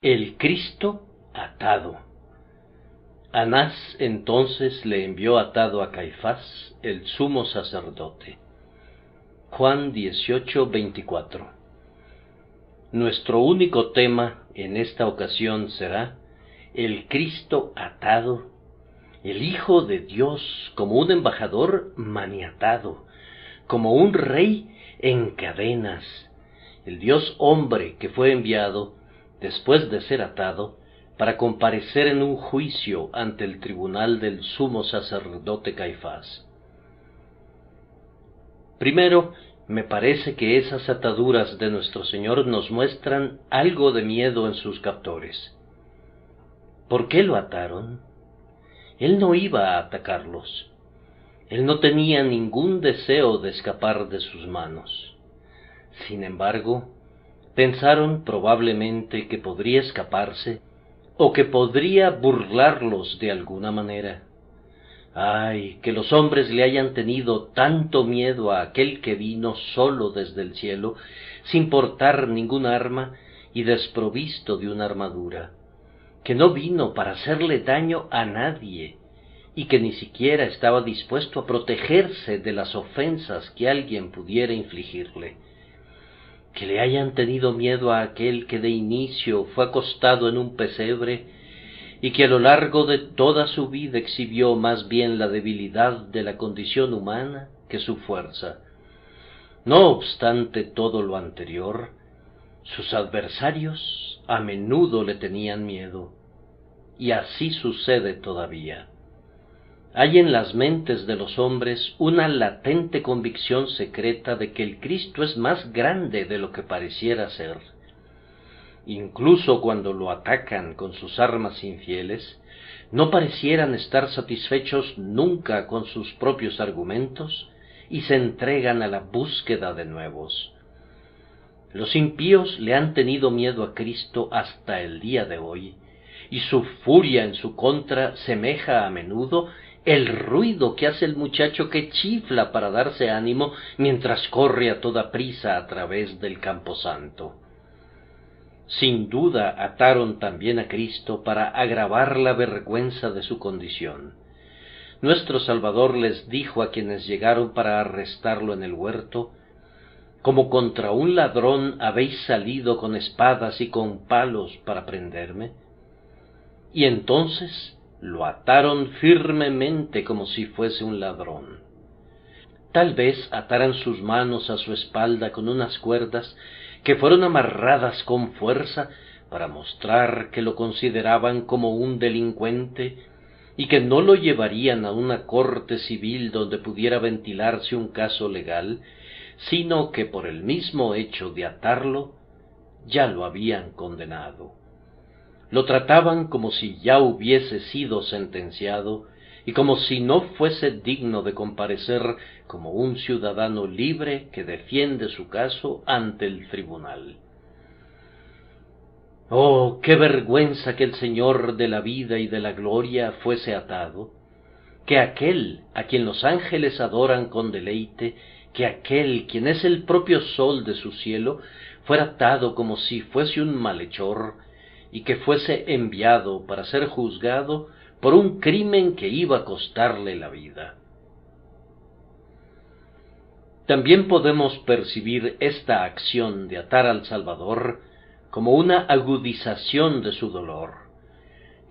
El Cristo atado. Anás entonces le envió atado a Caifás, el sumo sacerdote. Juan 18:24. Nuestro único tema en esta ocasión será el Cristo atado, el Hijo de Dios como un embajador maniatado, como un rey en cadenas, el Dios hombre que fue enviado después de ser atado, para comparecer en un juicio ante el tribunal del sumo sacerdote Caifás. Primero, me parece que esas ataduras de nuestro Señor nos muestran algo de miedo en sus captores. ¿Por qué lo ataron? Él no iba a atacarlos. Él no tenía ningún deseo de escapar de sus manos. Sin embargo, pensaron probablemente que podría escaparse o que podría burlarlos de alguna manera. ¡Ay, que los hombres le hayan tenido tanto miedo a aquel que vino solo desde el cielo, sin portar ningún arma y desprovisto de una armadura, que no vino para hacerle daño a nadie, y que ni siquiera estaba dispuesto a protegerse de las ofensas que alguien pudiera infligirle! Que le hayan tenido miedo a aquel que de inicio fue acostado en un pesebre y que a lo largo de toda su vida exhibió más bien la debilidad de la condición humana que su fuerza. No obstante todo lo anterior, sus adversarios a menudo le tenían miedo, y así sucede todavía. Hay en las mentes de los hombres una latente convicción secreta de que el Cristo es más grande de lo que pareciera ser. Incluso cuando lo atacan con sus armas infieles, no parecieran estar satisfechos nunca con sus propios argumentos y se entregan a la búsqueda de nuevos. Los impíos le han tenido miedo a Cristo hasta el día de hoy, y su furia en su contra semeja a menudo el ruido que hace el muchacho que chifla para darse ánimo mientras corre a toda prisa a través del camposanto. Sin duda ataron también a Cristo para agravar la vergüenza de su condición. Nuestro Salvador les dijo a quienes llegaron para arrestarlo en el huerto: «Como contra un ladrón habéis salido con espadas y con palos para prenderme». Y entonces lo ataron firmemente como si fuese un ladrón. Tal vez ataran sus manos a su espalda con unas cuerdas que fueron amarradas con fuerza para mostrar que lo consideraban como un delincuente y que no lo llevarían a una corte civil donde pudiera ventilarse un caso legal, sino que por el mismo hecho de atarlo ya lo habían condenado. Lo trataban como si ya hubiese sido sentenciado y como si no fuese digno de comparecer como un ciudadano libre que defiende su caso ante el tribunal. ¡Oh, qué vergüenza que el Señor de la vida y de la gloria fuese atado! Que aquel a quien los ángeles adoran con deleite, que aquel quien es el propio sol de su cielo, fuera atado como si fuese un malhechor, y que fuese enviado para ser juzgado por un crimen que iba a costarle la vida. También podemos percibir esta acción de atar al Salvador como una agudización de su dolor.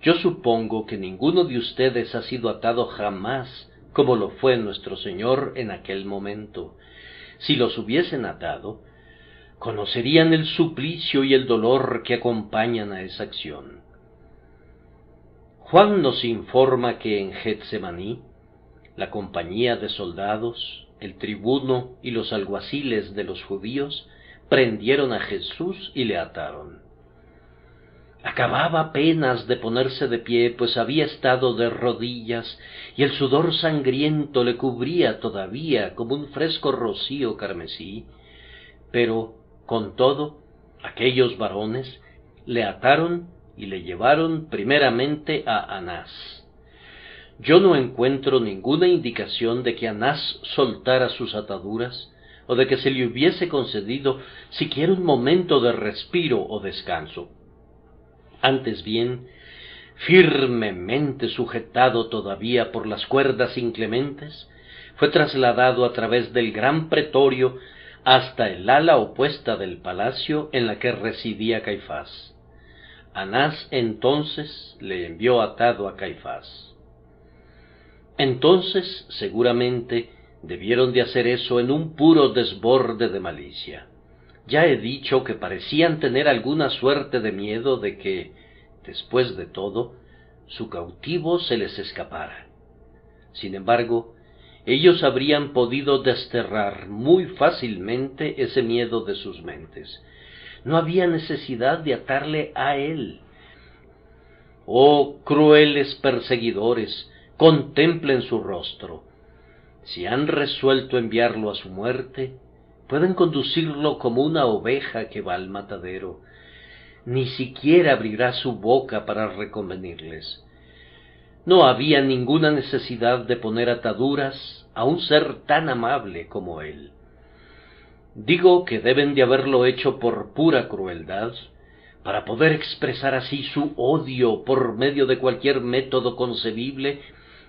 Yo supongo que ninguno de ustedes ha sido atado jamás como lo fue nuestro Señor en aquel momento. Si los hubiesen atado, conocerían el suplicio y el dolor que acompañan a esa acción. Juan nos informa que en Getsemaní, la compañía de soldados, el tribuno y los alguaciles de los judíos prendieron a Jesús y le ataron. Acababa apenas de ponerse de pie, pues había estado de rodillas, y el sudor sangriento le cubría todavía como un fresco rocío carmesí, pero, con todo, aquellos varones le ataron y le llevaron primeramente a Anás. Yo no encuentro ninguna indicación de que Anás soltara sus ataduras, o de que se le hubiese concedido siquiera un momento de respiro o descanso. Antes bien, firmemente sujetado todavía por las cuerdas inclementes, fue trasladado a través del gran pretorio hasta el ala opuesta del palacio en la que residía Caifás. Anás entonces le envió atado a Caifás. Entonces, seguramente, debieron de hacer eso en un puro desborde de malicia. Ya he dicho que parecían tener alguna suerte de miedo de que, después de todo, su cautivo se les escapara. Sin embargo, ellos habrían podido desterrar muy fácilmente ese miedo de sus mentes. No había necesidad de atarle a él. Oh, crueles perseguidores, contemplen su rostro. Si han resuelto enviarlo a su muerte, pueden conducirlo como una oveja que va al matadero. Ni siquiera abrirá su boca para reconvenirles. No había ninguna necesidad de poner ataduras a un ser tan amable como él. Digo que deben de haberlo hecho por pura crueldad, para poder expresar así su odio por medio de cualquier método concebible,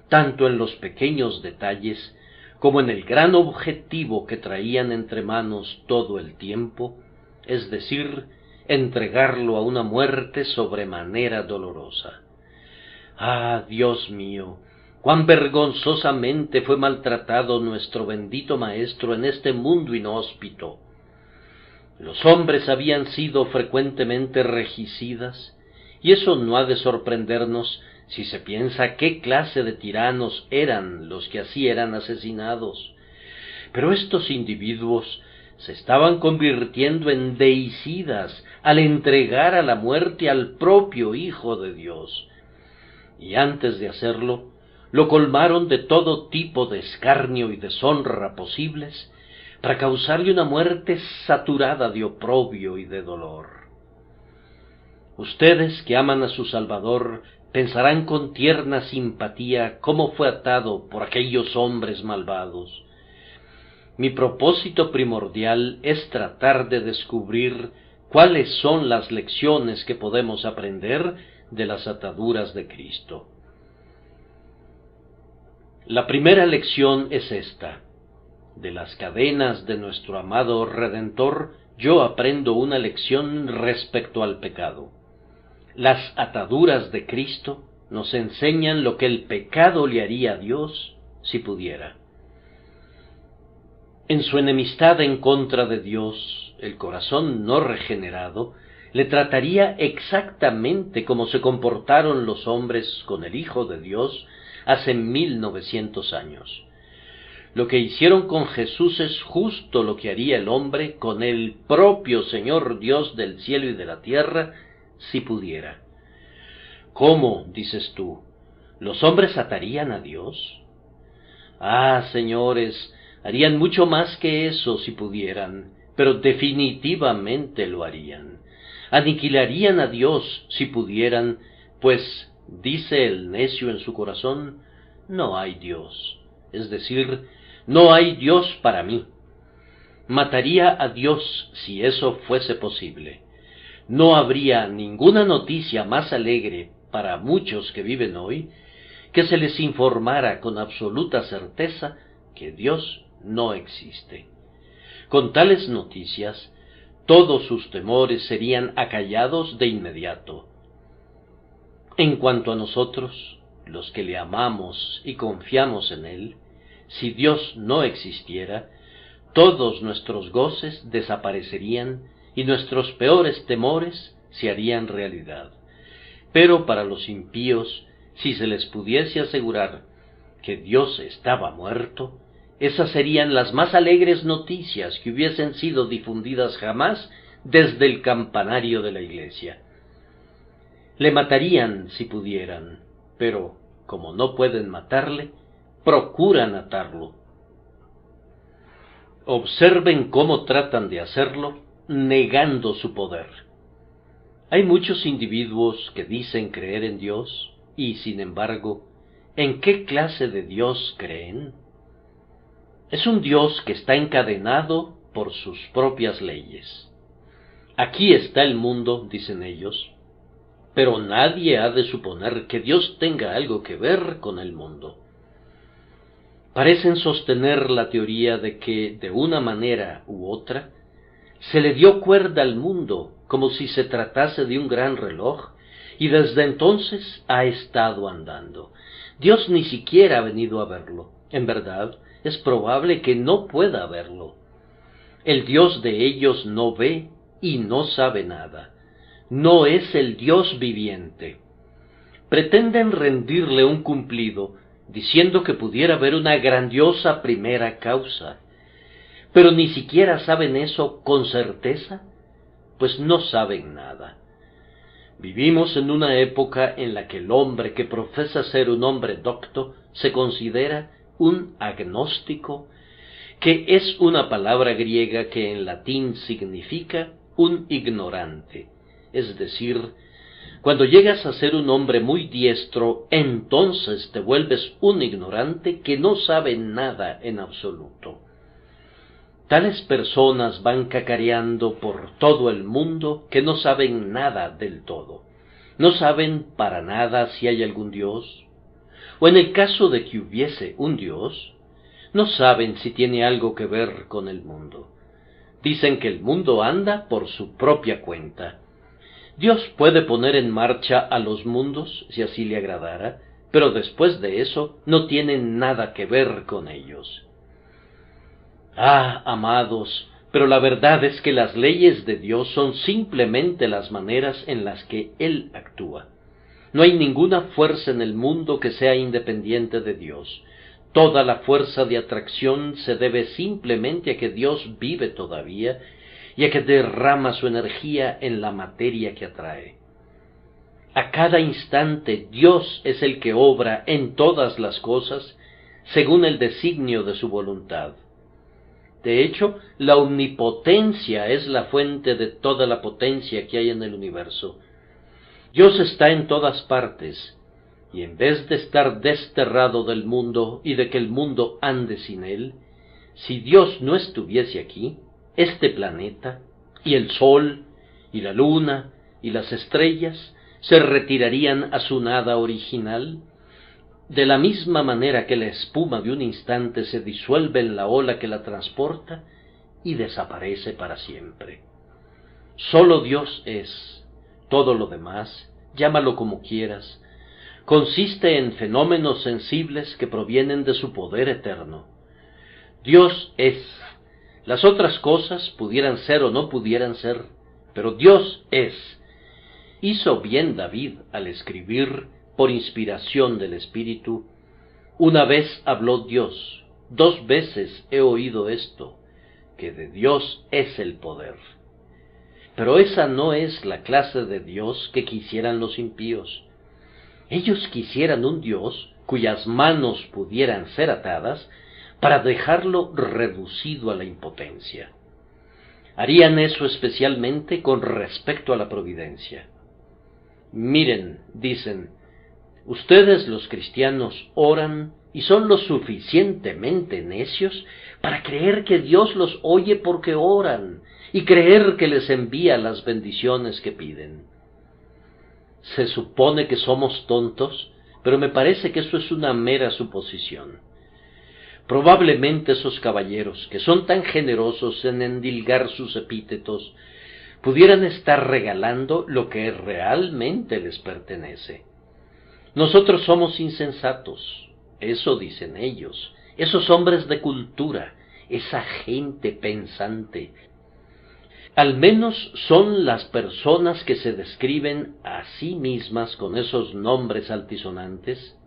tanto en los pequeños detalles como en el gran objetivo que traían entre manos todo el tiempo, es decir, entregarlo a una muerte sobremanera dolorosa. Ah, Dios mío, cuán vergonzosamente fue maltratado nuestro bendito Maestro en este mundo inhóspito. Los hombres habían sido frecuentemente regicidas, y eso no ha de sorprendernos si se piensa qué clase de tiranos eran los que así eran asesinados. Pero estos individuos se estaban convirtiendo en deicidas al entregar a la muerte al propio Hijo de Dios. Y antes de hacerlo, lo colmaron de todo tipo de escarnio y deshonra posibles, para causarle una muerte saturada de oprobio y de dolor. Ustedes que aman a su Salvador pensarán con tierna simpatía cómo fue atado por aquellos hombres malvados. Mi propósito primordial es tratar de descubrir cuáles son las lecciones que podemos aprender de las ataduras de Cristo. La primera lección es esta: de las cadenas de nuestro amado Redentor, yo aprendo una lección respecto al pecado. Las ataduras de Cristo nos enseñan lo que el pecado le haría a Dios si pudiera. En su enemistad en contra de Dios, el corazón no regenerado le trataría exactamente como se comportaron los hombres con el Hijo de Dios hace 1900 años. Lo que hicieron con Jesús es justo lo que haría el hombre con el propio Señor Dios del cielo y de la tierra, si pudiera. ¿Cómo, dices tú, los hombres atarían a Dios? Ah, señores, harían mucho más que eso si pudieran, pero definitivamente lo harían. Aniquilarían a Dios si pudieran, pues, dice el necio en su corazón, no hay Dios, es decir, no hay Dios para mí. Mataría a Dios si eso fuese posible. No habría ninguna noticia más alegre para muchos que viven hoy que se les informara con absoluta certeza que Dios no existe. Con tales noticias, todos sus temores serían acallados de inmediato. En cuanto a nosotros, los que le amamos y confiamos en Él, si Dios no existiera, todos nuestros goces desaparecerían y nuestros peores temores se harían realidad. Pero para los impíos, si se les pudiese asegurar que Dios estaba muerto, esas serían las más alegres noticias que hubiesen sido difundidas jamás desde el campanario de la iglesia. Le matarían si pudieran, pero como no pueden matarle, procuran atarlo. Observen cómo tratan de hacerlo, negando su poder. Hay muchos individuos que dicen creer en Dios, y sin embargo, ¿en qué clase de Dios creen? Es un Dios que está encadenado por sus propias leyes. Aquí está el mundo, dicen ellos, pero nadie ha de suponer que Dios tenga algo que ver con el mundo. Parecen sostener la teoría de que, de una manera u otra, se le dio cuerda al mundo como si se tratase de un gran reloj, y desde entonces ha estado andando. Dios ni siquiera ha venido a verlo. En verdad, es probable que no pueda verlo. El Dios de ellos no ve y no sabe nada. No es el Dios viviente. Pretenden rendirle un cumplido, diciendo que pudiera haber una grandiosa primera causa. Pero ni siquiera saben eso con certeza, pues no saben nada. Vivimos en una época en la que el hombre que profesa ser un hombre docto se considera un agnóstico, que es una palabra griega que en latín significa un ignorante. Es decir, cuando llegas a ser un hombre muy diestro, entonces te vuelves un ignorante que no sabe nada en absoluto. Tales personas van cacareando por todo el mundo que no saben nada del todo. No saben para nada si hay algún Dios, o en el caso de que hubiese un Dios, no saben si tiene algo que ver con el mundo. Dicen que el mundo anda por su propia cuenta. Dios puede poner en marcha a los mundos si así le agradara, pero después de eso no tiene nada que ver con ellos. Ah, amados, pero la verdad es que las leyes de Dios son simplemente las maneras en las que Él actúa. No hay ninguna fuerza en el mundo que sea independiente de Dios. Toda la fuerza de atracción se debe simplemente a que Dios vive todavía y a que derrama su energía en la materia que atrae. A cada instante Dios es el que obra en todas las cosas según el designio de su voluntad. De hecho, la omnipotencia es la fuente de toda la potencia que hay en el universo. Dios está en todas partes, y en vez de estar desterrado del mundo y de que el mundo ande sin él, si Dios no estuviese aquí, este planeta, y el sol, y la luna, y las estrellas, se retirarían a su nada original, de la misma manera que la espuma de un instante se disuelve en la ola que la transporta y desaparece para siempre. Solo Dios es. Todo lo demás, llámalo como quieras, consiste en fenómenos sensibles que provienen de su poder eterno. Dios es. Las otras cosas pudieran ser o no pudieran ser, pero Dios es. Hizo bien David al escribir, por inspiración del Espíritu: una vez habló Dios, 2 veces he oído esto, que de Dios es el poder. Pero esa no es la clase de Dios que quisieran los impíos. Ellos quisieran un Dios cuyas manos pudieran ser atadas para dejarlo reducido a la impotencia. Harían eso especialmente con respecto a la providencia. Miren, dicen, ustedes los cristianos oran y son lo suficientemente necios para creer que Dios los oye porque oran y creer que les envía las bendiciones que piden. Se supone que somos tontos, pero me parece que eso es una mera suposición. Probablemente esos caballeros, que son tan generosos en endilgar sus epítetos, pudieran estar regalando lo que realmente les pertenece. Nosotros somos insensatos, eso dicen ellos, esos hombres de cultura, esa gente pensante. Al menos son las personas que se describen a sí mismas con esos nombres altisonantes,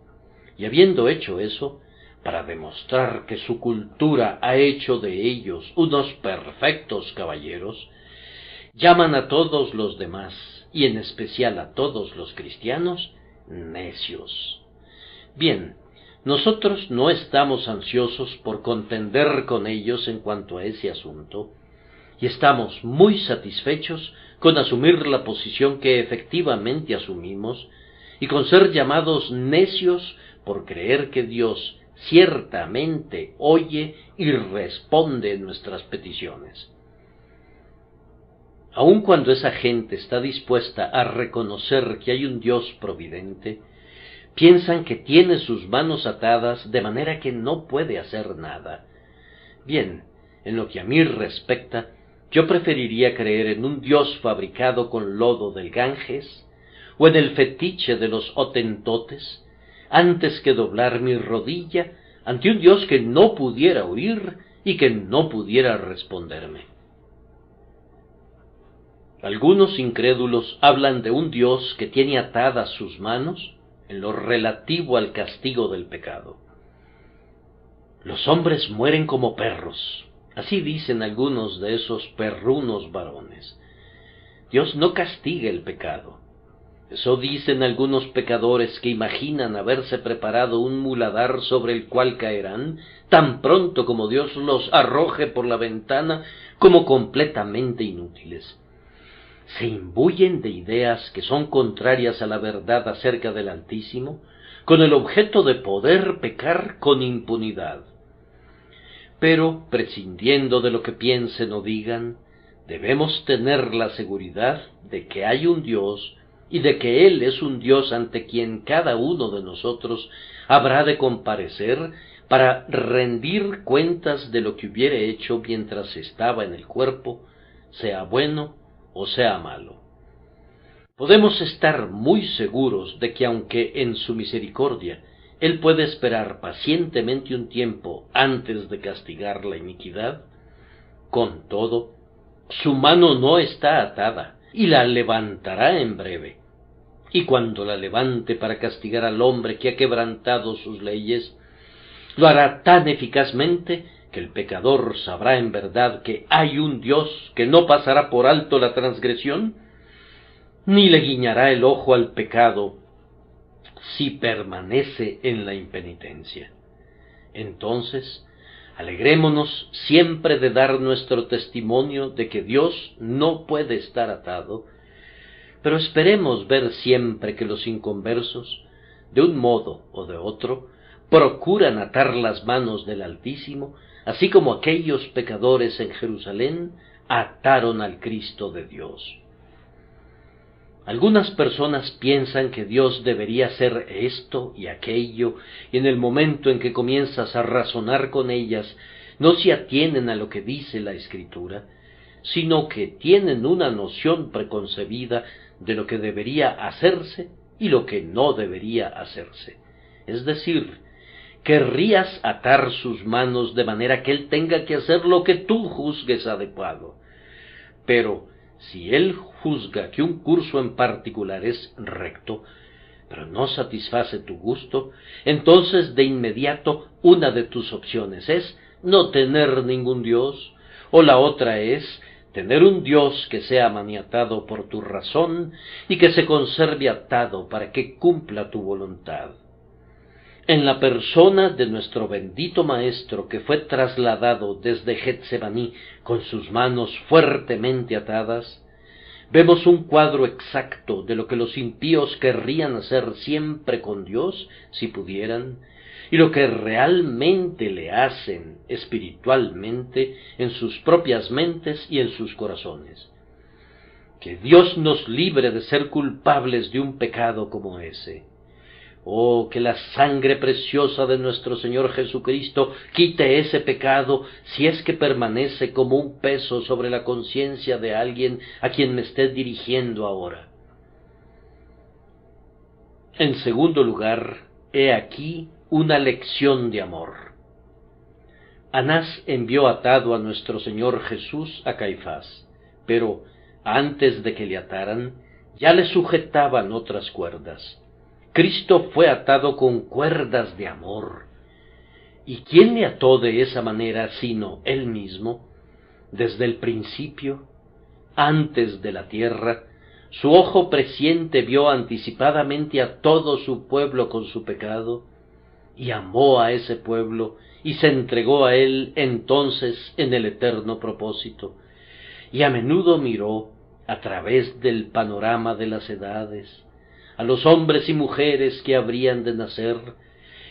y habiendo hecho eso, para demostrar que su cultura ha hecho de ellos unos perfectos caballeros, llaman a todos los demás, y en especial a todos los cristianos, necios. Bien, nosotros no estamos ansiosos por contender con ellos en cuanto a ese asunto, y estamos muy satisfechos con asumir la posición que efectivamente asumimos, y con ser llamados necios por creer que Dios ciertamente oye y responde nuestras peticiones. Aun cuando esa gente está dispuesta a reconocer que hay un Dios providente, piensan que tiene sus manos atadas de manera que no puede hacer nada. Bien, en lo que a mí respecta, yo preferiría creer en un Dios fabricado con lodo del Ganges, o en el fetiche de los Hotentotes, antes que doblar mi rodilla ante un Dios que no pudiera oír y que no pudiera responderme. Algunos incrédulos hablan de un Dios que tiene atadas sus manos en lo relativo al castigo del pecado. Los hombres mueren como perros, así dicen algunos de esos perrunos varones. Dios no castiga el pecado. Eso dicen algunos pecadores que imaginan haberse preparado un muladar sobre el cual caerán, tan pronto como Dios los arroje por la ventana, como completamente inútiles. Se imbuyen de ideas que son contrarias a la verdad acerca del Altísimo, con el objeto de poder pecar con impunidad. Pero, prescindiendo de lo que piensen o digan, debemos tener la seguridad de que hay un Dios y de que Él es un Dios ante quien cada uno de nosotros habrá de comparecer para rendir cuentas de lo que hubiere hecho mientras estaba en el cuerpo, sea bueno o sea malo. Podemos estar muy seguros de que aunque en su misericordia Él puede esperar pacientemente un tiempo antes de castigar la iniquidad, con todo, su mano no está atada y la levantará en breve. Y cuando la levante para castigar al hombre que ha quebrantado sus leyes, lo hará tan eficazmente que el pecador sabrá en verdad que hay un Dios que no pasará por alto la transgresión, ni le guiñará el ojo al pecado si permanece en la impenitencia. Entonces, alegrémonos siempre de dar nuestro testimonio de que Dios no puede estar atado, pero esperemos ver siempre que los inconversos, de un modo o de otro, procuran atar las manos del Altísimo, así como aquellos pecadores en Jerusalén ataron al Cristo de Dios. Algunas personas piensan que Dios debería hacer esto y aquello, y en el momento en que comienzas a razonar con ellas, no se atienen a lo que dice la Escritura, sino que tienen una noción preconcebida de lo que debería hacerse y lo que no debería hacerse. Es decir, querrías atar sus manos de manera que Él tenga que hacer lo que tú juzgues adecuado. Pero si Él juzga que un curso en particular es recto, pero no satisface tu gusto, entonces de inmediato una de tus opciones es no tener ningún Dios, o la otra es tener un Dios que sea maniatado por tu razón y que se conserve atado para que cumpla tu voluntad. En la persona de nuestro bendito Maestro que fue trasladado desde Getsemaní con sus manos fuertemente atadas, vemos un cuadro exacto de lo que los impíos querrían hacer siempre con Dios, si pudieran, y lo que realmente le hacen espiritualmente en sus propias mentes y en sus corazones. Que Dios nos libre de ser culpables de un pecado como ese. Oh, que la sangre preciosa de nuestro Señor Jesucristo quite ese pecado, si es que permanece como un peso sobre la conciencia de alguien a quien me esté dirigiendo ahora. En segundo lugar, he aquí una lección de amor. Anás envió atado a nuestro Señor Jesús a Caifás, pero antes de que le ataran, ya le sujetaban otras cuerdas. Cristo fue atado con cuerdas de amor. ¿Y quién le ató de esa manera sino Él mismo? Desde el principio, antes de la tierra, su ojo presciente vio anticipadamente a todo su pueblo con su pecado, y amó a ese pueblo, y se entregó a él entonces en el eterno propósito, y a menudo miró, a través del panorama de las edades, a los hombres y mujeres que habrían de nacer,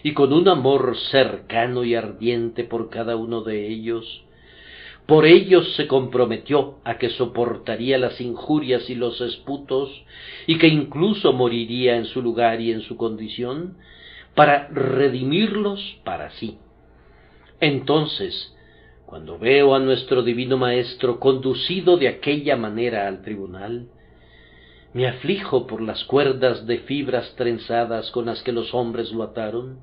y con un amor cercano y ardiente por cada uno de ellos, Por ellos se comprometió a que soportaría las injurias y los esputos, y que incluso moriría en su lugar y en su condición, para redimirlos para sí. Entonces, cuando veo a nuestro divino Maestro conducido de aquella manera al tribunal, me aflijo por las cuerdas de fibras trenzadas con las que los hombres lo ataron,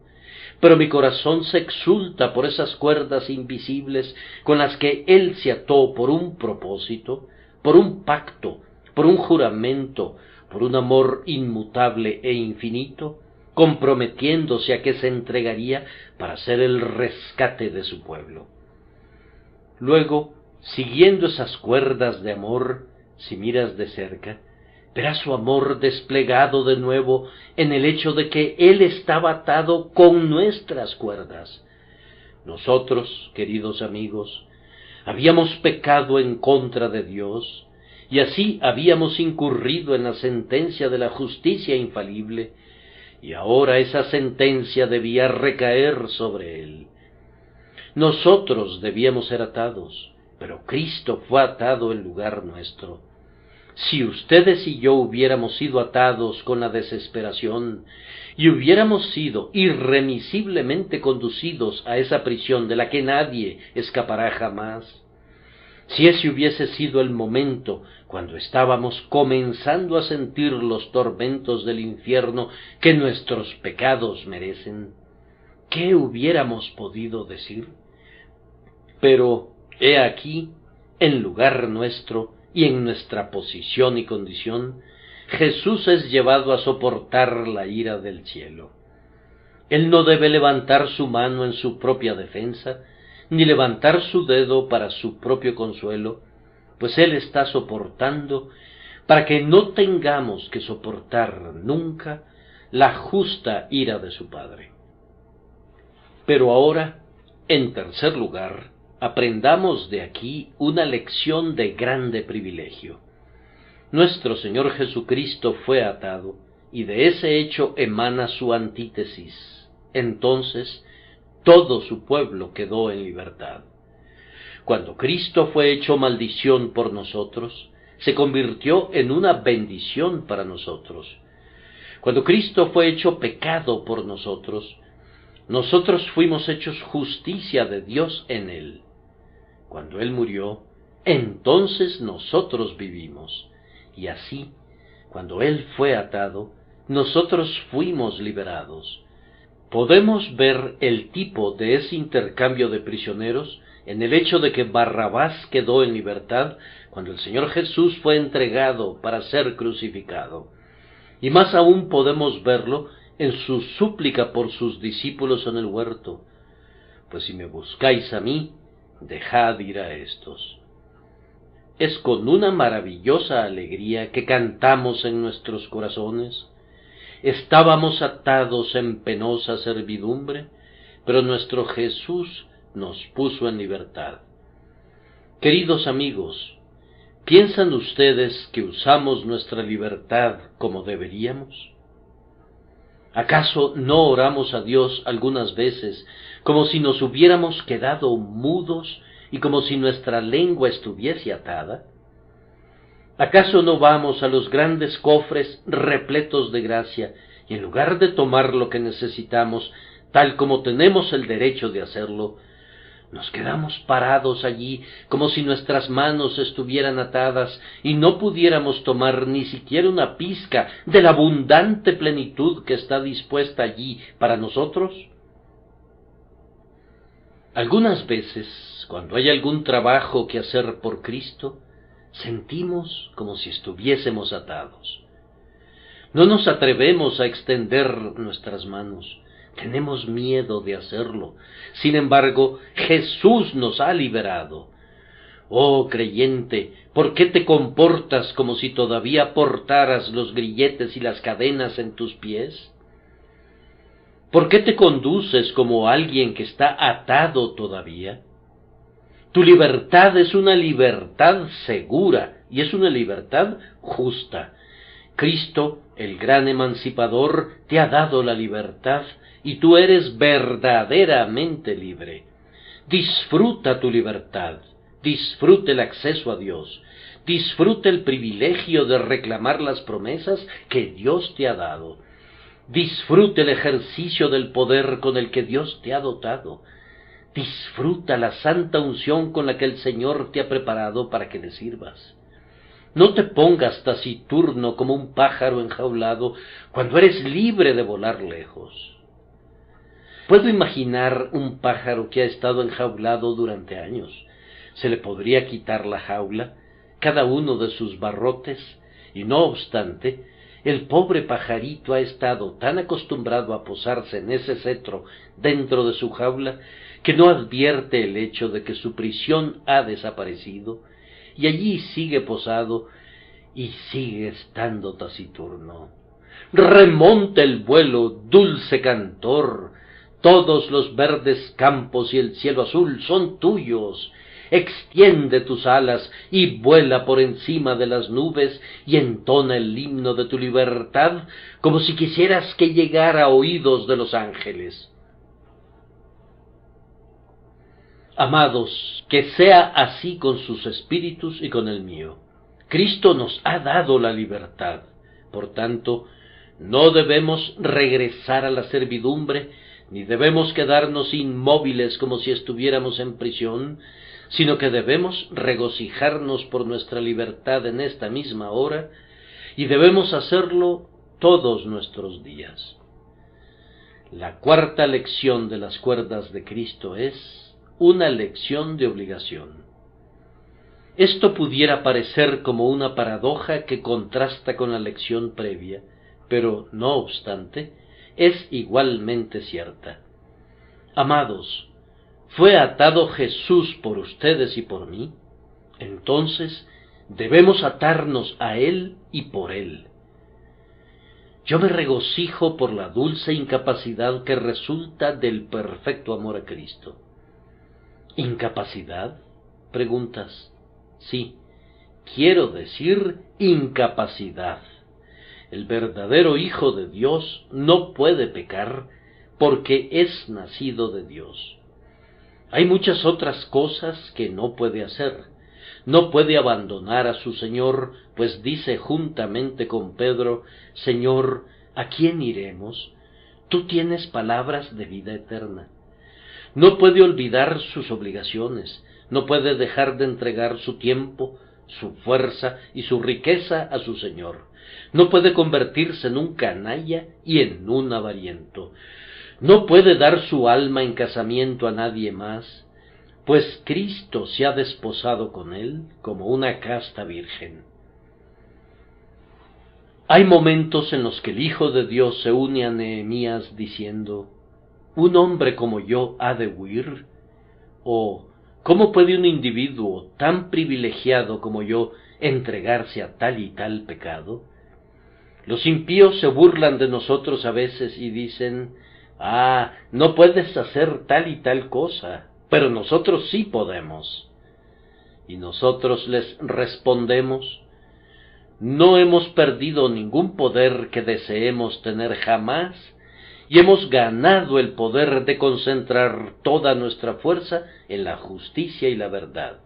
pero mi corazón se exulta por esas cuerdas invisibles con las que él se ató por un propósito, por un pacto, por un juramento, por un amor inmutable e infinito, comprometiéndose a que se entregaría para hacer el rescate de su pueblo. Luego, siguiendo esas cuerdas de amor, si miras de cerca, verás su amor desplegado de nuevo en el hecho de que él estaba atado con nuestras cuerdas. Nosotros, queridos amigos, habíamos pecado en contra de Dios, y así habíamos incurrido en la sentencia de la justicia infalible, y ahora esa sentencia debía recaer sobre él. Nosotros debíamos ser atados, pero Cristo fue atado en lugar nuestro. Si ustedes y yo hubiéramos sido atados con la desesperación y hubiéramos sido irremisiblemente conducidos a esa prisión de la que nadie escapará jamás, si ese hubiese sido el momento cuando estábamos comenzando a sentir los tormentos del infierno que nuestros pecados merecen, ¿qué hubiéramos podido decir? Pero he aquí, en lugar nuestro, y en nuestra posición y condición, Jesús es llevado a soportar la ira del cielo. Él no debe levantar su mano en su propia defensa, ni levantar su dedo para su propio consuelo, pues Él está soportando para que no tengamos que soportar nunca la justa ira de su Padre. Pero ahora, en tercer lugar, aprendamos de aquí una lección de grande privilegio. Nuestro Señor Jesucristo fue atado, y de ese hecho emana su antítesis. Entonces, todo su pueblo quedó en libertad. Cuando Cristo fue hecho maldición por nosotros, se convirtió en una bendición para nosotros. Cuando Cristo fue hecho pecado por nosotros fuimos hechos justicia de Dios en Él. Cuando Él murió, entonces nosotros vivimos, y así, cuando Él fue atado, nosotros fuimos liberados. Podemos ver el tipo de ese intercambio de prisioneros en el hecho de que Barrabás quedó en libertad cuando el Señor Jesús fue entregado para ser crucificado. Y más aún podemos verlo en su súplica por sus discípulos en el huerto: pues si me buscáis a mí, dejad ir a estos. Es con una maravillosa alegría que cantamos en nuestros corazones: estábamos atados en penosa servidumbre, pero nuestro Jesús nos puso en libertad. Queridos amigos, ¿piensan ustedes que usamos nuestra libertad como deberíamos? ¿Acaso no oramos a Dios algunas veces como si nos hubiéramos quedado mudos y como si nuestra lengua estuviese atada? ¿Acaso no vamos a los grandes cofres repletos de gracia y en lugar de tomar lo que necesitamos, tal como tenemos el derecho de hacerlo, nos quedamos parados allí como si nuestras manos estuvieran atadas y no pudiéramos tomar ni siquiera una pizca de la abundante plenitud que está dispuesta allí para nosotros? Algunas veces, cuando hay algún trabajo que hacer por Cristo, sentimos como si estuviésemos atados. No nos atrevemos a extender nuestras manos. Tenemos miedo de hacerlo. Sin embargo, Jesús nos ha liberado. Oh creyente, ¿por qué te comportas como si todavía portaras los grilletes y las cadenas en tus pies? ¿Por qué te conduces como alguien que está atado todavía? Tu libertad es una libertad segura y es una libertad justa. Cristo, el gran emancipador, te ha dado la libertad y tú eres verdaderamente libre. Disfruta tu libertad, disfrute el acceso a Dios, disfrute el privilegio de reclamar las promesas que Dios te ha dado, disfrute el ejercicio del poder con el que Dios te ha dotado, disfruta la santa unción con la que el Señor te ha preparado para que le sirvas. No te pongas taciturno como un pájaro enjaulado cuando eres libre de volar lejos. Puedo imaginar un pájaro que ha estado enjaulado durante años. Se le podría quitar la jaula, cada uno de sus barrotes, y no obstante, el pobre pajarito ha estado tan acostumbrado a posarse en ese cetro dentro de su jaula que no advierte el hecho de que su prisión ha desaparecido, y allí sigue posado y sigue estando taciturno. Remonta el vuelo, dulce cantor, todos los verdes campos y el cielo azul son tuyos. Extiende tus alas y vuela por encima de las nubes y entona el himno de tu libertad como si quisieras que llegara a oídos de los ángeles. Amados, que sea así con sus espíritus y con el mío. Cristo nos ha dado la libertad. Por tanto, no debemos regresar a la servidumbre, ni debemos quedarnos inmóviles como si estuviéramos en prisión, sino que debemos regocijarnos por nuestra libertad en esta misma hora, y debemos hacerlo todos nuestros días. La cuarta lección de las cuerdas de Cristo es una lección de obligación. Esto pudiera parecer como una paradoja que contrasta con la lección previa, pero, no obstante, es igualmente cierta. Amados, ¿fue atado Jesús por ustedes y por mí? Entonces, debemos atarnos a Él y por Él. Yo me regocijo por la dulce incapacidad que resulta del perfecto amor a Cristo. ¿Incapacidad? Preguntas. Sí, quiero decir incapacidad. El verdadero Hijo de Dios no puede pecar porque es nacido de Dios. Hay muchas otras cosas que no puede hacer. No puede abandonar a su Señor, pues dice juntamente con Pedro: Señor, ¿a quién iremos? Tú tienes palabras de vida eterna. No puede olvidar sus obligaciones, no puede dejar de entregar su tiempo, su fuerza y su riqueza a su Señor. No puede convertirse en un canalla y en un avariento. No puede dar su alma en casamiento a nadie más, pues Cristo se ha desposado con él como una casta virgen. Hay momentos en los que el Hijo de Dios se une a Nehemías diciendo: ¿un hombre como yo ha de huir? ¿O cómo puede un individuo tan privilegiado como yo entregarse a tal y tal pecado? Los impíos se burlan de nosotros a veces y dicen: no puedes hacer tal y tal cosa, pero nosotros sí podemos. Y nosotros les respondemos: no hemos perdido ningún poder que deseemos tener jamás, y hemos ganado el poder de concentrar toda nuestra fuerza en la justicia y la verdad.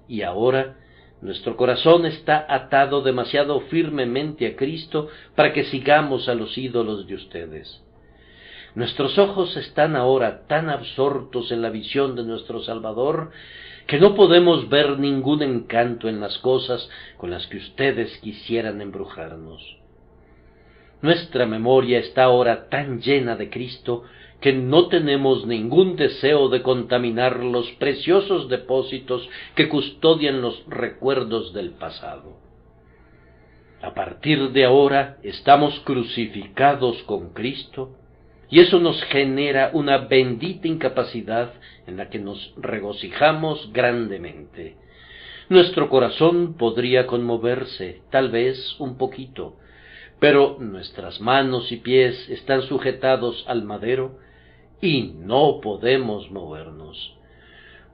Y ahora nuestro corazón está atado demasiado firmemente a Cristo para que sigamos a los ídolos de ustedes. Nuestros ojos están ahora tan absortos en la visión de nuestro Salvador que no podemos ver ningún encanto en las cosas con las que ustedes quisieran embrujarnos. Nuestra memoria está ahora tan llena de Cristo que no tenemos ningún deseo de contaminar los preciosos depósitos que custodian los recuerdos del pasado. A partir de ahora estamos crucificados con Cristo, y eso nos genera una bendita incapacidad en la que nos regocijamos grandemente. Nuestro corazón podría conmoverse, tal vez un poquito, pero nuestras manos y pies están sujetados al madero y no podemos movernos.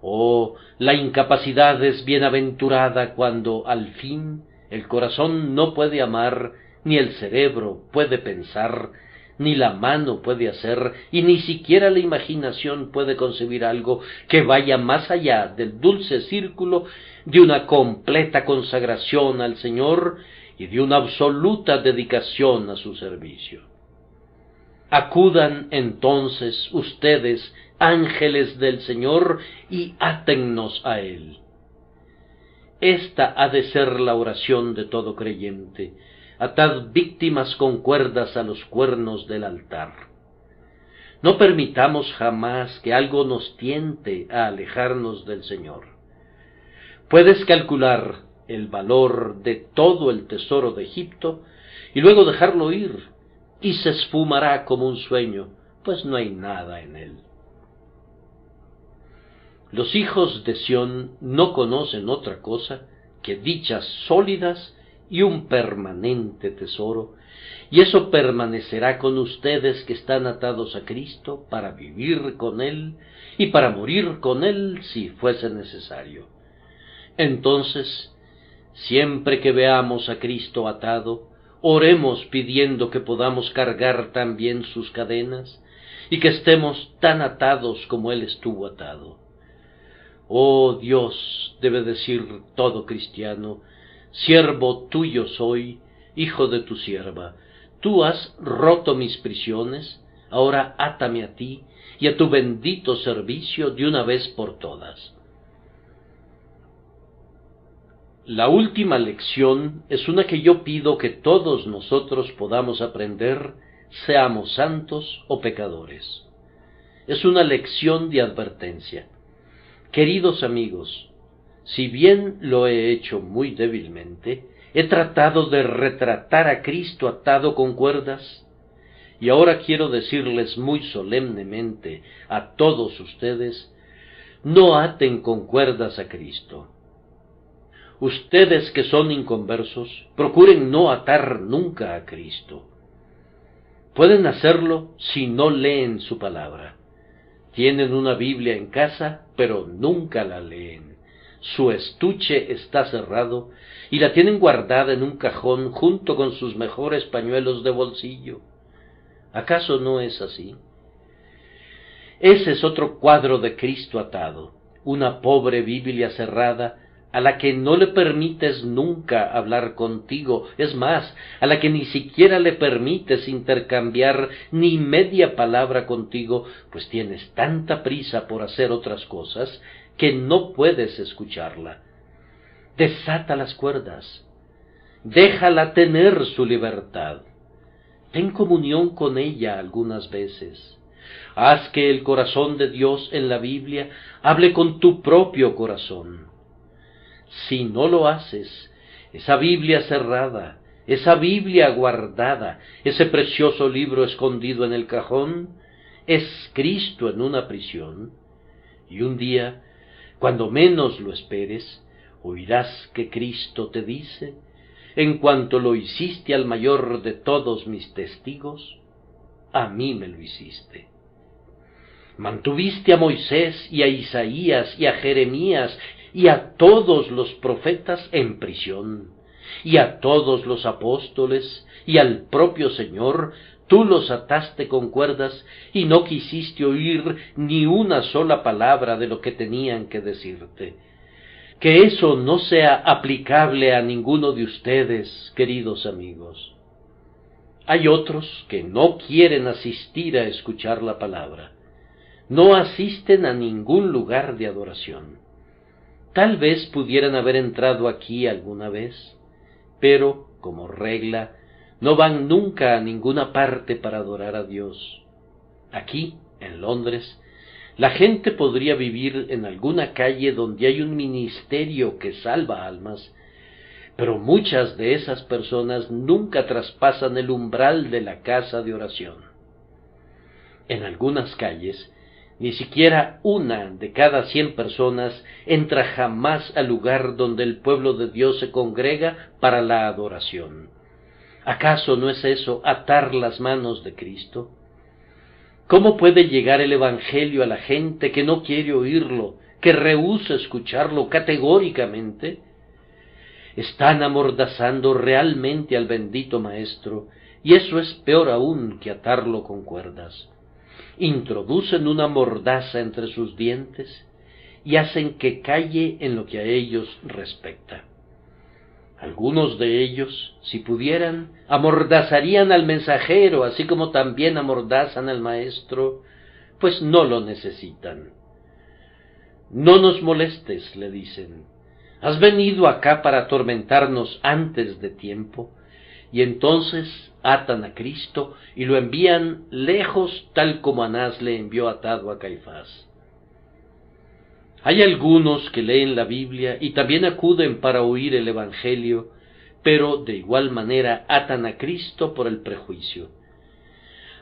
Oh, la incapacidad es bienaventurada cuando, al fin, el corazón no puede amar, ni el cerebro puede pensar, ni la mano puede hacer, y ni siquiera la imaginación puede concebir algo que vaya más allá del dulce círculo de una completa consagración al Señor y de una absoluta dedicación a su servicio. Acudan entonces ustedes, ángeles del Señor, y átennos a Él. Esta ha de ser la oración de todo creyente: atad víctimas con cuerdas a los cuernos del altar. No permitamos jamás que algo nos tiente a alejarnos del Señor. Puedes calcular el valor de todo el tesoro de Egipto y luego dejarlo ir, y se esfumará como un sueño, pues no hay nada en él. Los hijos de Sión no conocen otra cosa que dichas sólidas y un permanente tesoro, y eso permanecerá con ustedes que están atados a Cristo para vivir con Él y para morir con Él si fuese necesario. Entonces, siempre que veamos a Cristo atado, oremos pidiendo que podamos cargar también sus cadenas y que estemos tan atados como Él estuvo atado. Oh Dios, debe decir todo cristiano, siervo tuyo soy, hijo de tu sierva. Tú has roto mis prisiones, ahora átame a ti y a tu bendito servicio de una vez por todas. La última lección es una que yo pido que todos nosotros podamos aprender, seamos santos o pecadores. Es una lección de advertencia. Queridos amigos, si bien lo he hecho muy débilmente, he tratado de retratar a Cristo atado con cuerdas, y ahora quiero decirles muy solemnemente a todos ustedes: no aten con cuerdas a Cristo. Ustedes que son inconversos, procuren no atar nunca a Cristo. Pueden hacerlo si no leen su palabra. Tienen una Biblia en casa, pero nunca la leen. Su estuche está cerrado y la tienen guardada en un cajón junto con sus mejores pañuelos de bolsillo. ¿Acaso no es así? Ese es otro cuadro de Cristo atado, una pobre Biblia cerrada a la que no le permites nunca hablar contigo, es más, a la que ni siquiera le permites intercambiar ni media palabra contigo, pues tienes tanta prisa por hacer otras cosas que no puedes escucharla. Desata las cuerdas, déjala tener su libertad, ten comunión con ella algunas veces, haz que el corazón de Dios en la Biblia hable con tu propio corazón. Si no lo haces, esa Biblia cerrada, esa Biblia guardada, ese precioso libro escondido en el cajón, es Cristo en una prisión, y un día, cuando menos lo esperes, oirás que Cristo te dice: en cuanto lo hiciste al mayor de todos mis testigos, a mí me lo hiciste. Mantuviste a Moisés y a Isaías y a Jeremías y a todos los profetas en prisión, y a todos los apóstoles y al propio Señor, tú los ataste con cuerdas y no quisiste oír ni una sola palabra de lo que tenían que decirte. Que eso no sea aplicable a ninguno de ustedes, queridos amigos. Hay otros que no quieren asistir a escuchar la palabra, no asisten a ningún lugar de adoración. Tal vez pudieran haber entrado aquí alguna vez, pero, como regla, no van nunca a ninguna parte para adorar a Dios. Aquí, en Londres, la gente podría vivir en alguna calle donde hay un ministerio que salva almas, pero muchas de esas personas nunca traspasan el umbral de la casa de oración. En algunas calles, ni siquiera una de cada 100 personas entra jamás al lugar donde el pueblo de Dios se congrega para la adoración. ¿Acaso no es eso atar las manos de Cristo? ¿Cómo puede llegar el Evangelio a la gente que no quiere oírlo, que rehúsa escucharlo categóricamente? Están amordazando realmente al bendito Maestro, y eso es peor aún que atarlo con cuerdas. Introducen una mordaza entre sus dientes y hacen que calle en lo que a ellos respecta. Algunos de ellos, si pudieran, amordazarían al mensajero, así como también amordazan al maestro, pues no lo necesitan. No nos molestes, le dicen. Has venido acá para atormentarnos antes de tiempo, y entonces atan a Cristo y lo envían lejos, tal como Anás le envió atado a Caifás. Hay algunos que leen la Biblia y también acuden para oír el Evangelio, pero de igual manera atan a Cristo por el prejuicio.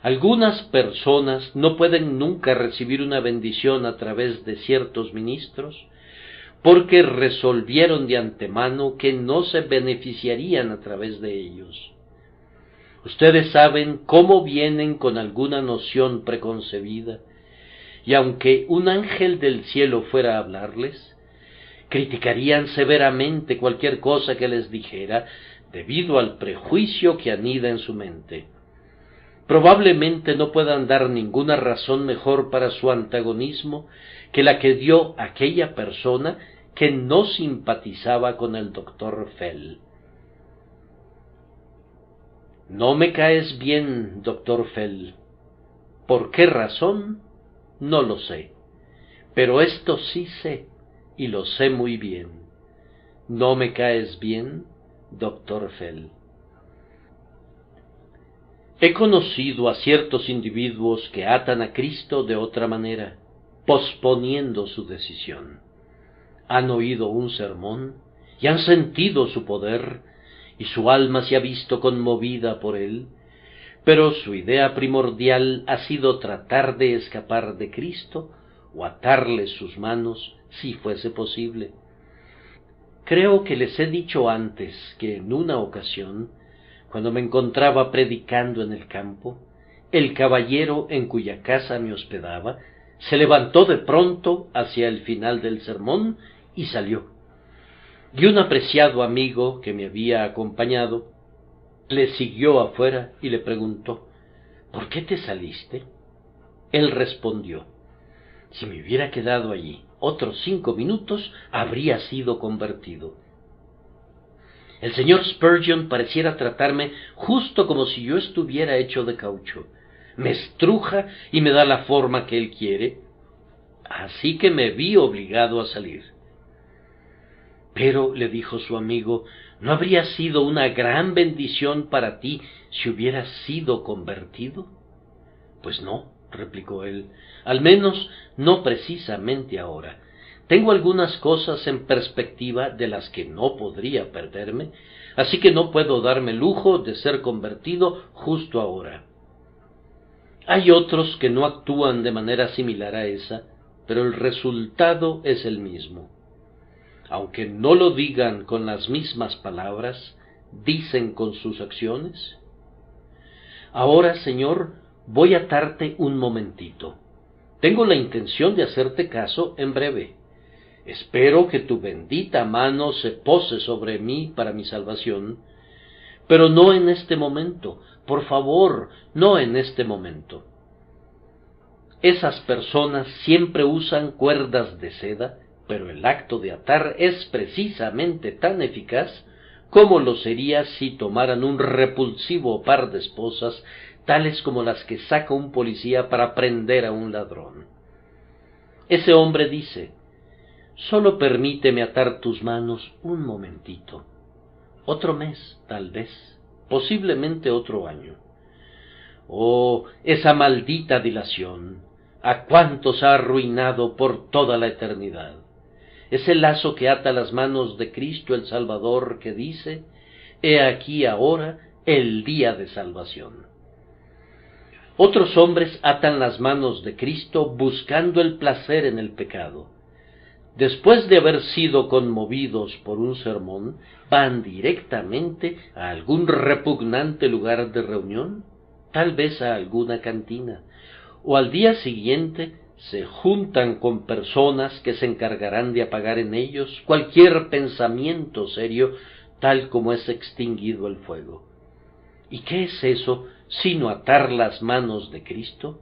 Algunas personas no pueden nunca recibir una bendición a través de ciertos ministros, porque resolvieron de antemano que no se beneficiarían a través de ellos. Ustedes saben cómo vienen con alguna noción preconcebida, y aunque un ángel del cielo fuera a hablarles, criticarían severamente cualquier cosa que les dijera, debido al prejuicio que anida en su mente. Probablemente no puedan dar ninguna razón mejor para su antagonismo que la que dio aquella persona que no simpatizaba con el doctor Fell. No me caes bien, doctor Fell. ¿Por qué razón? No lo sé. Pero esto sí sé, y lo sé muy bien. No me caes bien, doctor Fell. He conocido a ciertos individuos que atan a Cristo de otra manera, posponiendo su decisión. Han oído un sermón y han sentido su poder, y su alma se ha visto conmovida por él, pero su idea primordial ha sido tratar de escapar de Cristo o atarle sus manos si fuese posible. Creo que les he dicho antes que en una ocasión, cuando me encontraba predicando en el campo, el caballero en cuya casa me hospedaba se levantó de pronto hacia el final del sermón y salió. Y un apreciado amigo que me había acompañado le siguió afuera y le preguntó: ¿por qué te saliste? Él respondió: si me hubiera quedado allí otros 5 minutos, habría sido convertido. El señor Spurgeon pareciera tratarme justo como si yo estuviera hecho de caucho. Me estruja y me da la forma que él quiere, así que me vi obligado a salir. Pero, le dijo su amigo, ¿no habría sido una gran bendición para ti si hubieras sido convertido? Pues no, replicó él, al menos no precisamente ahora. Tengo algunas cosas en perspectiva de las que no podría perderme, así que no puedo darme el lujo de ser convertido justo ahora. Hay otros que no actúan de manera similar a esa, pero el resultado es el mismo. Aunque no lo digan con las mismas palabras, dicen con sus acciones. Ahora, Señor, voy a atarte un momentito. Tengo la intención de hacerte caso en breve. Espero que tu bendita mano se pose sobre mí para mi salvación, pero no en este momento, por favor, no en este momento. Esas personas siempre usan cuerdas de seda, pero el acto de atar es precisamente tan eficaz como lo sería si tomaran un repulsivo par de esposas, tales como las que saca un policía para prender a un ladrón. Ese hombre dice: solo permíteme atar tus manos un momentito. Otro mes, tal vez, posiblemente otro año. Oh, esa maldita dilación, ¿a cuántos ha arruinado por toda la eternidad? Es el lazo que ata las manos de Cristo el Salvador, que dice: he aquí ahora el día de salvación. Otros hombres atan las manos de Cristo buscando el placer en el pecado. Después de haber sido conmovidos por un sermón, van directamente a algún repugnante lugar de reunión, tal vez a alguna cantina, o al día siguiente se juntan con personas que se encargarán de apagar en ellos cualquier pensamiento serio, tal como es extinguido el fuego. ¿Y qué es eso sino atar las manos de Cristo?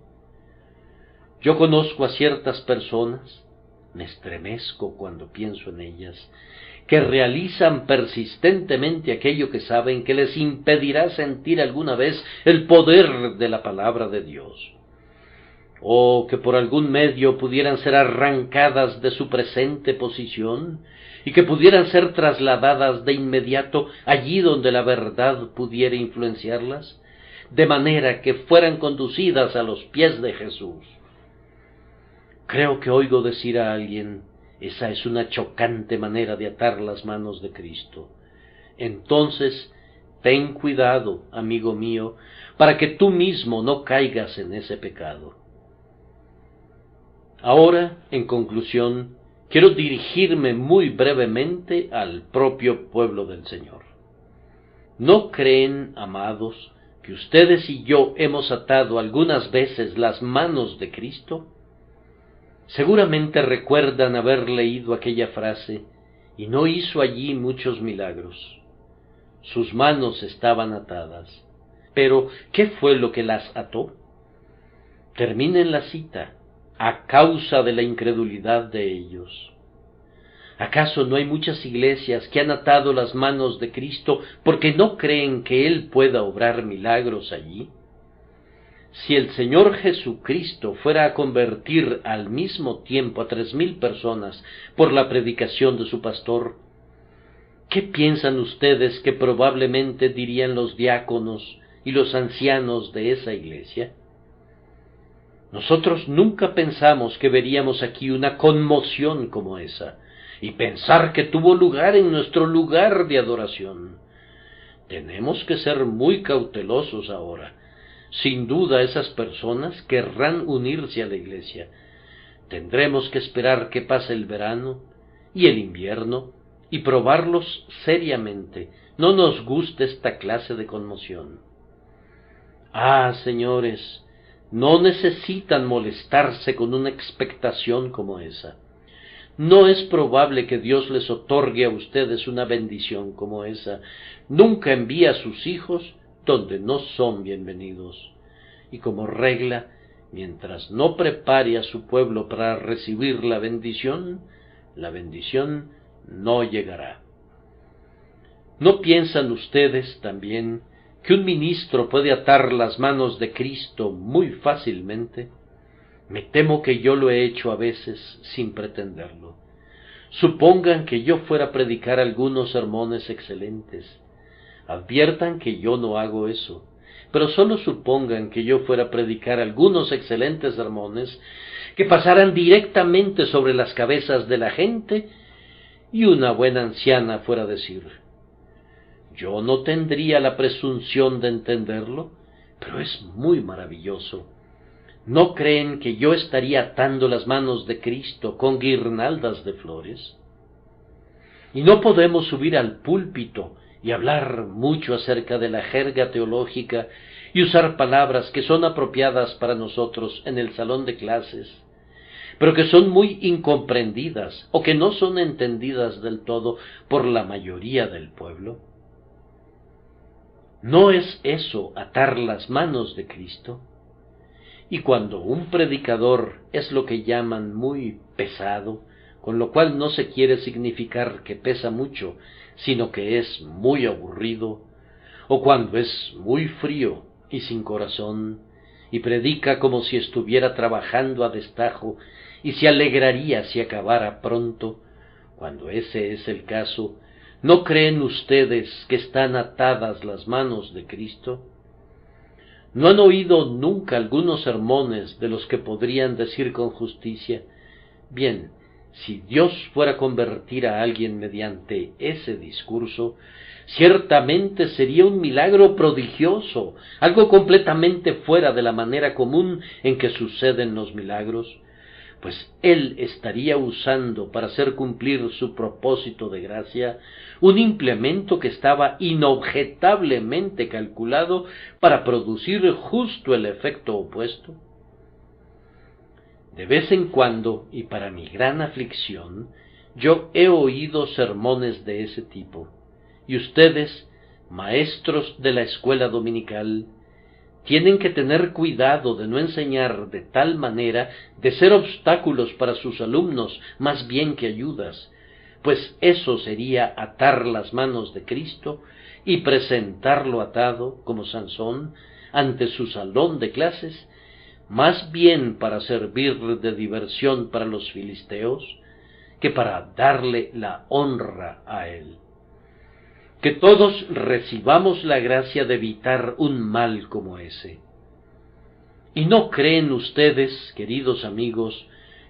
Yo conozco a ciertas personas, me estremezco cuando pienso en ellas, que realizan persistentemente aquello que saben que les impedirá sentir alguna vez el poder de la palabra de Dios, o que por algún medio pudieran ser arrancadas de su presente posición y que pudieran ser trasladadas de inmediato allí donde la verdad pudiera influenciarlas, de manera que fueran conducidas a los pies de Jesús. Creo que oigo decir a alguien: esa es una chocante manera de atar las manos de Cristo. Entonces, ten cuidado, amigo mío, para que tú mismo no caigas en ese pecado. Ahora, en conclusión, quiero dirigirme muy brevemente al propio pueblo del Señor. ¿No creen, amados, que ustedes y yo hemos atado algunas veces las manos de Cristo? Seguramente recuerdan haber leído aquella frase: y no hizo allí muchos milagros. Sus manos estaban atadas. Pero, ¿qué fue lo que las ató? Termina en la cita: a causa de la incredulidad de ellos. ¿Acaso no hay muchas iglesias que han atado las manos de Cristo porque no creen que Él pueda obrar milagros allí? Si el Señor Jesucristo fuera a convertir al mismo tiempo a 3,000 personas por la predicación de su pastor, ¿qué piensan ustedes que probablemente dirían los diáconos y los ancianos de esa iglesia? Nosotros nunca pensamos que veríamos aquí una conmoción como esa, y pensar que tuvo lugar en nuestro lugar de adoración. Tenemos que ser muy cautelosos ahora. Sin duda esas personas querrán unirse a la iglesia. Tendremos que esperar que pase el verano y el invierno y probarlos seriamente. No nos gusta esta clase de conmoción. Ah, señores, no necesitan molestarse con una expectación como esa. No es probable que Dios les otorgue a ustedes una bendición como esa. Nunca envía a sus hijos donde no son bienvenidos. Y como regla, mientras no prepare a su pueblo para recibir la bendición no llegará. ¿No piensan ustedes también que un ministro puede atar las manos de Cristo muy fácilmente? Me temo que yo lo he hecho a veces sin pretenderlo. Supongan que yo fuera a predicar algunos sermones excelentes. Adviertan que yo no hago eso, pero solo supongan que yo fuera a predicar algunos excelentes sermones que pasaran directamente sobre las cabezas de la gente y una buena anciana fuera a decir: yo no tendría la presunción de entenderlo, pero es muy maravilloso. ¿No creen que yo estaría atando las manos de Cristo con guirnaldas de flores? Y no podemos subir al púlpito y hablar mucho acerca de la jerga teológica y usar palabras que son apropiadas para nosotros en el salón de clases, pero que son muy incomprendidas o que no son entendidas del todo por la mayoría del pueblo. ¿No es eso atar las manos de Cristo? Y cuando un predicador es lo que llaman muy pesado, con lo cual no se quiere significar que pesa mucho, sino que es muy aburrido, o cuando es muy frío y sin corazón, y predica como si estuviera trabajando a destajo y se alegraría si acabara pronto, cuando ese es el caso, ¿no creen ustedes que están atadas las manos de Cristo? ¿No han oído nunca algunos sermones de los que podrían decir con justicia: bien, si Dios fuera a convertir a alguien mediante ese discurso, ciertamente sería un milagro prodigioso, algo completamente fuera de la manera común en que suceden los milagros? Pues Él estaría usando para hacer cumplir su propósito de gracia un implemento que estaba inobjetablemente calculado para producir justo el efecto opuesto. De vez en cuando, y para mi gran aflicción, yo he oído sermones de ese tipo, y ustedes maestros de la escuela dominical, tienen que tener cuidado de no enseñar de tal manera de ser obstáculos para sus alumnos más bien que ayudas, pues eso sería atar las manos de Cristo y presentarlo atado, como Sansón, ante su salón de clases, más bien para servir de diversión para los filisteos, que para darle la honra a él. Que todos recibamos la gracia de evitar un mal como ese. ¿Y no creen ustedes, queridos amigos,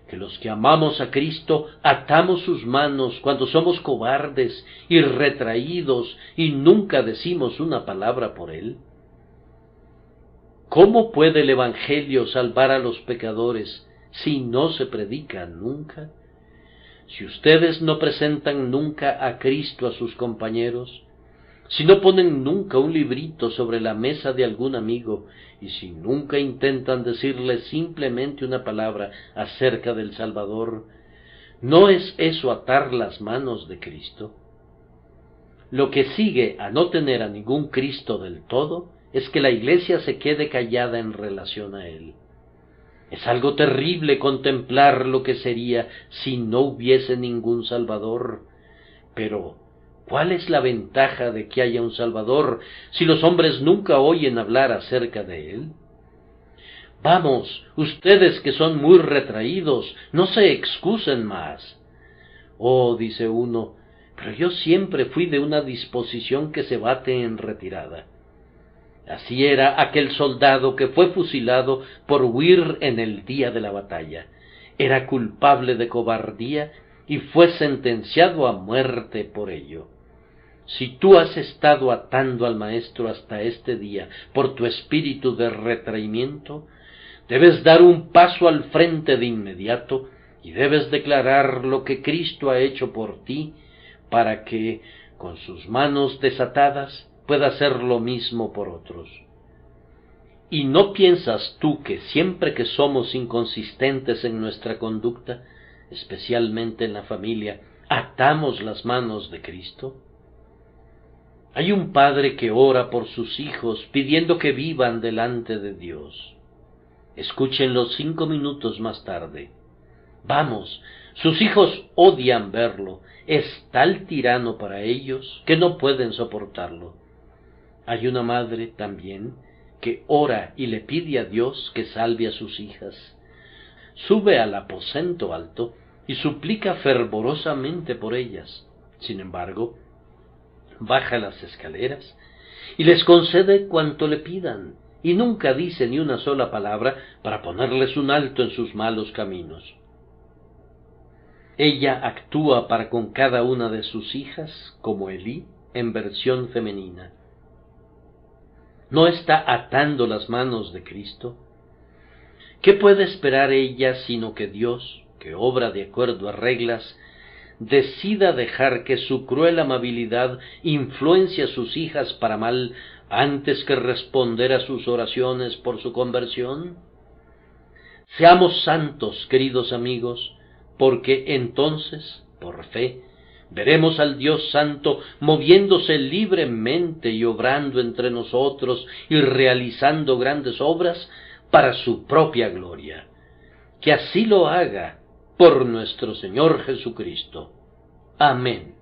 que los que amamos a Cristo atamos sus manos cuando somos cobardes y retraídos y nunca decimos una palabra por Él? ¿Cómo puede el Evangelio salvar a los pecadores si no se predica nunca? Si ustedes no presentan nunca a Cristo a sus compañeros, si no ponen nunca un librito sobre la mesa de algún amigo, y si nunca intentan decirle simplemente una palabra acerca del Salvador, ¿no es eso atar las manos de Cristo? Lo que sigue a no tener a ningún Cristo del todo es que la Iglesia se quede callada en relación a Él. Es algo terrible contemplar lo que sería si no hubiese ningún Salvador. Pero, ¿cuál es la ventaja de que haya un Salvador si los hombres nunca oyen hablar acerca de Él? Vamos, ustedes que son muy retraídos, no se excusen más. Oh, dice uno, pero yo siempre fui de una disposición que se bate en retirada. Así era aquel soldado que fue fusilado por huir en el día de la batalla. Era culpable de cobardía y fue sentenciado a muerte por ello. Si tú has estado atando al Maestro hasta este día por tu espíritu de retraimiento, debes dar un paso al frente de inmediato y debes declarar lo que Cristo ha hecho por ti, para que, con sus manos desatadas, pueda hacer lo mismo por otros. ¿Y no piensas tú que siempre que somos inconsistentes en nuestra conducta, especialmente en la familia, atamos las manos de Cristo? Hay un padre que ora por sus hijos pidiendo que vivan delante de Dios. Escúchenlo 5 minutos más tarde. Vamos, sus hijos odian verlo, es tal tirano para ellos que no pueden soportarlo. Hay una madre también que ora y le pide a Dios que salve a sus hijas. Sube al aposento alto y suplica fervorosamente por ellas. Sin embargo, baja las escaleras y les concede cuanto le pidan, y nunca dice ni una sola palabra para ponerles un alto en sus malos caminos. Ella actúa para con cada una de sus hijas como Elí en versión femenina. ¿No está atando las manos de Cristo? ¿Qué puede esperar ella sino que Dios, que obra de acuerdo a reglas, decida dejar que su cruel amabilidad influencie a sus hijas para mal antes que responder a sus oraciones por su conversión? Seamos santos, queridos amigos, porque entonces, por fe, veremos al Dios Santo moviéndose libremente y obrando entre nosotros y realizando grandes obras para su propia gloria. Que así lo haga por nuestro Señor Jesucristo. Amén.